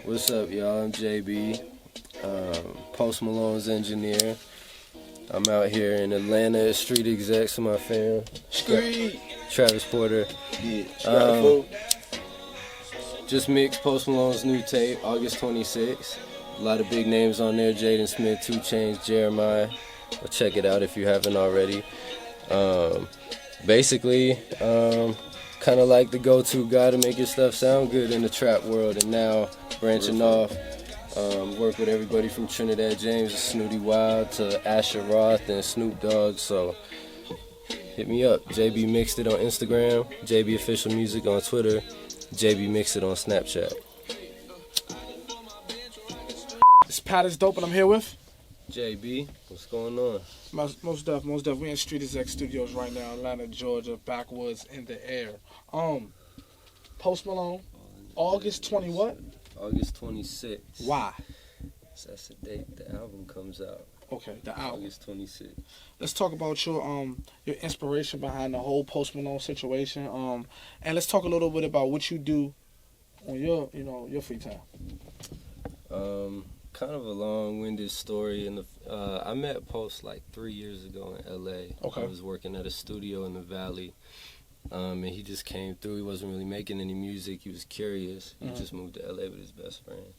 What's up, y'all? I'm JB, Post Malone's engineer. I'm out here in Atlanta, street execs with my fam. Street. Travis Porter. Yeah. Just mixed Post Malone's new tape, August 26th. A lot of big names on there, Jaden Smith, 2 Chainz, Jeremiah. Well, check it out if you haven't already. Basically, kind of like the go-to guy to make your stuff sound good in the trap world, and now branching off, work with everybody from Trinidad James to Snooty Wild to Asher Roth and Snoop Dogg. So hit me up. JB Mixed It on Instagram, JB Official Music on Twitter, JB Mixed It on Snapchat. This Pat is dope, and I'm here with JB, what's going on? Most Def. We in Street Exec Studios right now, Atlanta, Georgia, backwoods in the air. Post Malone, August 20 what? August 26th. Why? That's the date the album comes out. Okay, the album. August 26th. Let's talk about your inspiration behind the whole Post Malone situation. And let's talk a little bit about what you do on your free time. Kind of a long-winded story. I met Post like 3 years ago in LA. Okay. I was working at a studio in the Valley, and he just came through. He wasn't really making any music. He was curious. He just moved to LA with his best friend.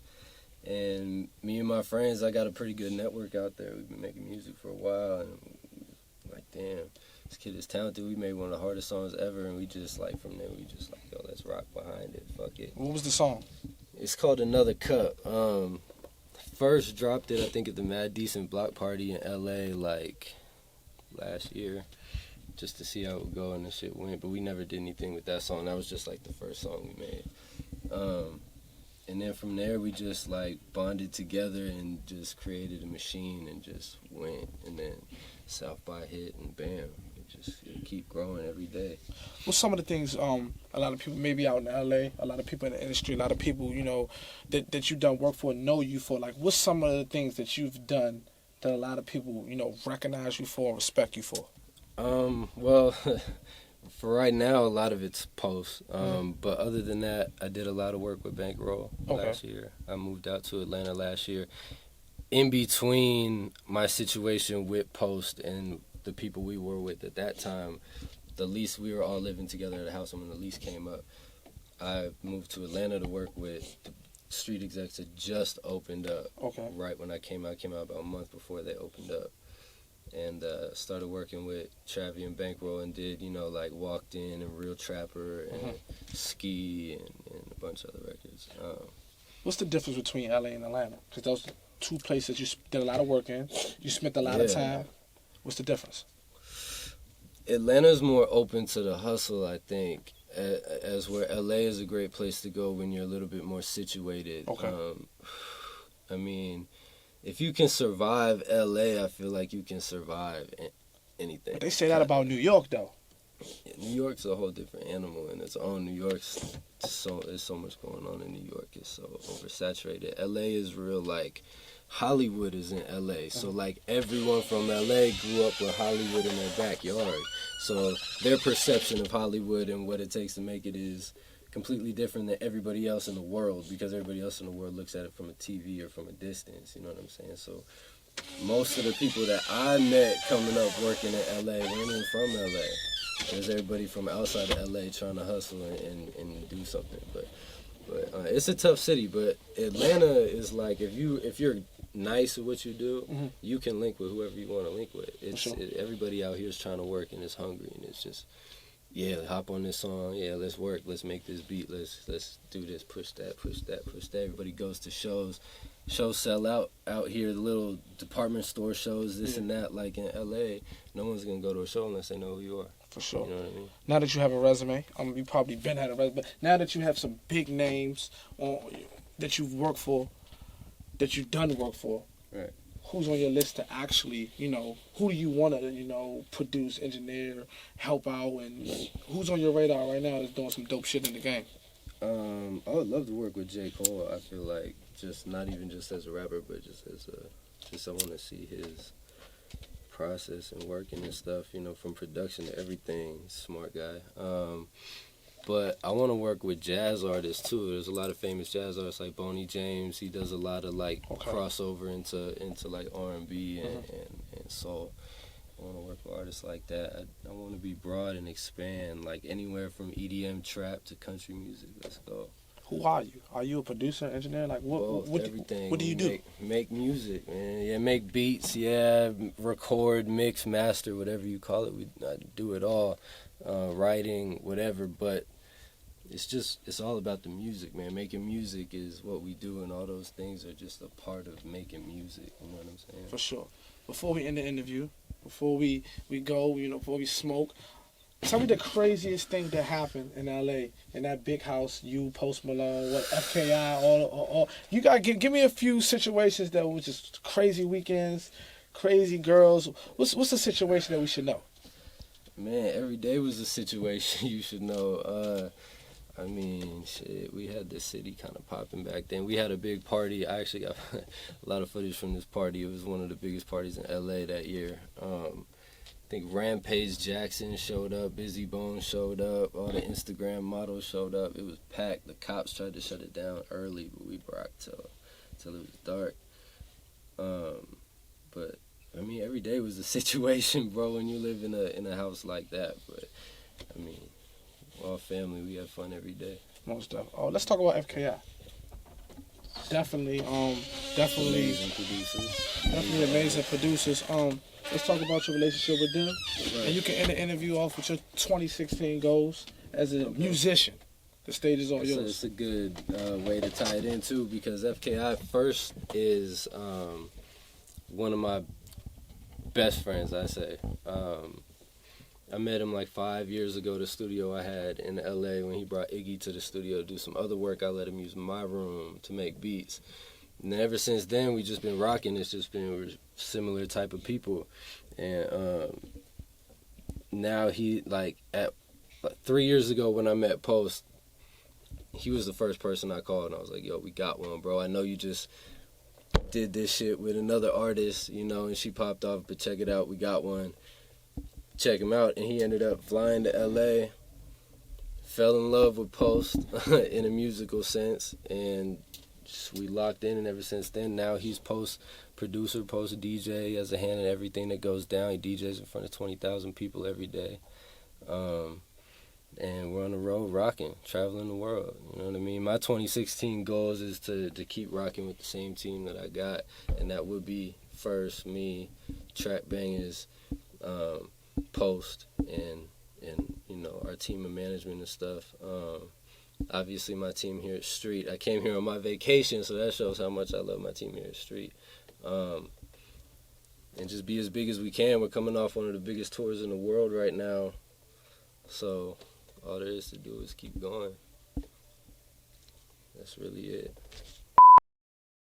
And me and my friends, I got a pretty good network out there. We've been making music for a while, and like, damn, this kid is talented. We made one of the hardest songs ever, and we just like, from there, we just like, yo, let's rock behind it. Fuck it. What was the song? It's called Another Cup. First dropped it, I think, at the Mad Decent Block Party in LA like last year, just to see how it would go, and the shit went. But we never did anything with that song. That was just like the first song we made. And then from there, we just like bonded together and just created a machine and just went. And then South by hit, and bam, it keep growing every day. What's some of the things a lot of people maybe out in LA, a lot of people in the industry, a lot of people that you done work for know you for? Like, what's some of the things that you've done that a lot of people recognize you for and respect you for? Well, for right now, a lot of it's Post. But other than that, I did a lot of work with Bankroll last year. I moved out to Atlanta last year. In between my situation with Post and the people we were with at that time, the lease, we were all living together at a house, and when the lease came up, I moved to Atlanta to work with the street execs that just opened up. Okay. Right when I came out about a month before they opened up. And started working with Travi and Bankroll, and did, like Walked In and Real Trapper and Ski and a bunch of other records. What's the difference between LA and Atlanta? Because those are 2 places you did a lot of work in. You spent a lot of time. What's the difference? Atlanta's more open to the hustle, I think, as where LA is a great place to go when you're a little bit more situated. Okay. I mean, if you can survive LA, I feel like you can survive anything. But they say that about New York, though. New York's a whole different animal in its own. There's so much going on in New York. It's so oversaturated. LA is real, like, Hollywood is in LA. So, like, everyone from LA grew up with Hollywood in their backyard. So their perception of Hollywood and what it takes to make it is completely different than everybody else in the world, because everybody else in the world looks at it from a TV or from a distance, you know what I'm saying? So most of the people that I met coming up working in LA weren't even from LA. There's everybody from outside of LA trying to hustle and do something. But it's a tough city. But Atlanta is like, if you're nice with what you do, you can link with whoever you want to link with. Everybody out here is trying to work and is hungry, and it's just, hop on this song, let's work, let's make this beat, let's do this, push that. Everybody goes to shows sell out here, the little department store shows, this and that. Like in LA, no one's gonna go to a show unless they know who you are. For sure. You know what I mean? Now that you have a resume, you probably been had a resume, but now that you have some big names that you've worked for, that you've done work for, right? Who's on your list to actually, who do you want to, produce, engineer, help out, and who's on your radar right now that's doing some dope shit in the game? I would love to work with J. Cole. I feel like not even just as a rapper, but just I want to see his process and working and stuff, from production to everything. Smart guy. But I want to work with jazz artists too. There's a lot of famous jazz artists like Boney James. He does a lot of like crossover into like R&B and soul. I want to work with artists like that. I want to be broad and expand, like anywhere from EDM, trap to country music. Let's go. Who are you? Are you a producer, engineer? Like Everything. What do you do? Make music, man. Yeah, make beats. Yeah, record, mix, master, whatever you call it. I do it all. Writing, whatever. But it's all about the music, man. Making music is what we do, and all those things are just a part of making music. You know what I'm saying? For sure. Before we end the interview, before we go, before we smoke, tell me the craziest thing that happened in LA, in that big house, you, Post Malone, FKI, all. You got to give me a few situations that were just crazy weekends, crazy girls. What's the situation that we should know? Man, every day was a situation you should know. I mean, shit, we had the city kind of popping back then. We had a big party. I actually got a lot of footage from this party. It was one of the biggest parties in LA that year. I think Rampage Jackson showed up, Busy Bone showed up, all the Instagram models showed up. It was packed. The cops tried to shut it down early, but we rocked till it was dark. But I mean, every day was a situation, bro, when you live in a house like that. But I mean, all family, we have fun every day. Most stuff. Oh, let's talk about FKI. Definitely Amazing producers. Definitely amazing producers. Let's talk about your relationship with them. Right. And you can end the interview off with your 2016 goals as a musician. The stage is all yours. It's a good way to tie it in, too, because FKI first is one of my best friends, I say. I met him like 5 years ago, the studio I had in LA, when he brought Iggy to the studio to do some other work. I let him use my room to make beats. And ever since then, we just been rocking. It's just been, we're similar type of people. And now he, like 3 years ago when I met Post, he was the first person I called. And I was like, yo, we got one, bro. I know you just did this shit with another artist, and she popped off, but check it out, we got one. Check him out. And he ended up flying to LA, fell in love with Post in a musical sense, and we locked in. And ever since then, now he's Post producer, Post DJ, has a hand in everything that goes down. He DJs in front of 20,000 people every day. And we're on the road rocking, traveling the world. You know what I mean? My 2016 goals is to keep rocking with the same team that I got, and that would be first me, Trap Bangers, Post, and our team of management and stuff. Obviously, my team here at Street. I came here on my vacation, so that shows how much I love my team here at Street. And just be as big as we can. We're coming off one of the biggest tours in the world right now, so all there is to do is keep going. That's really it.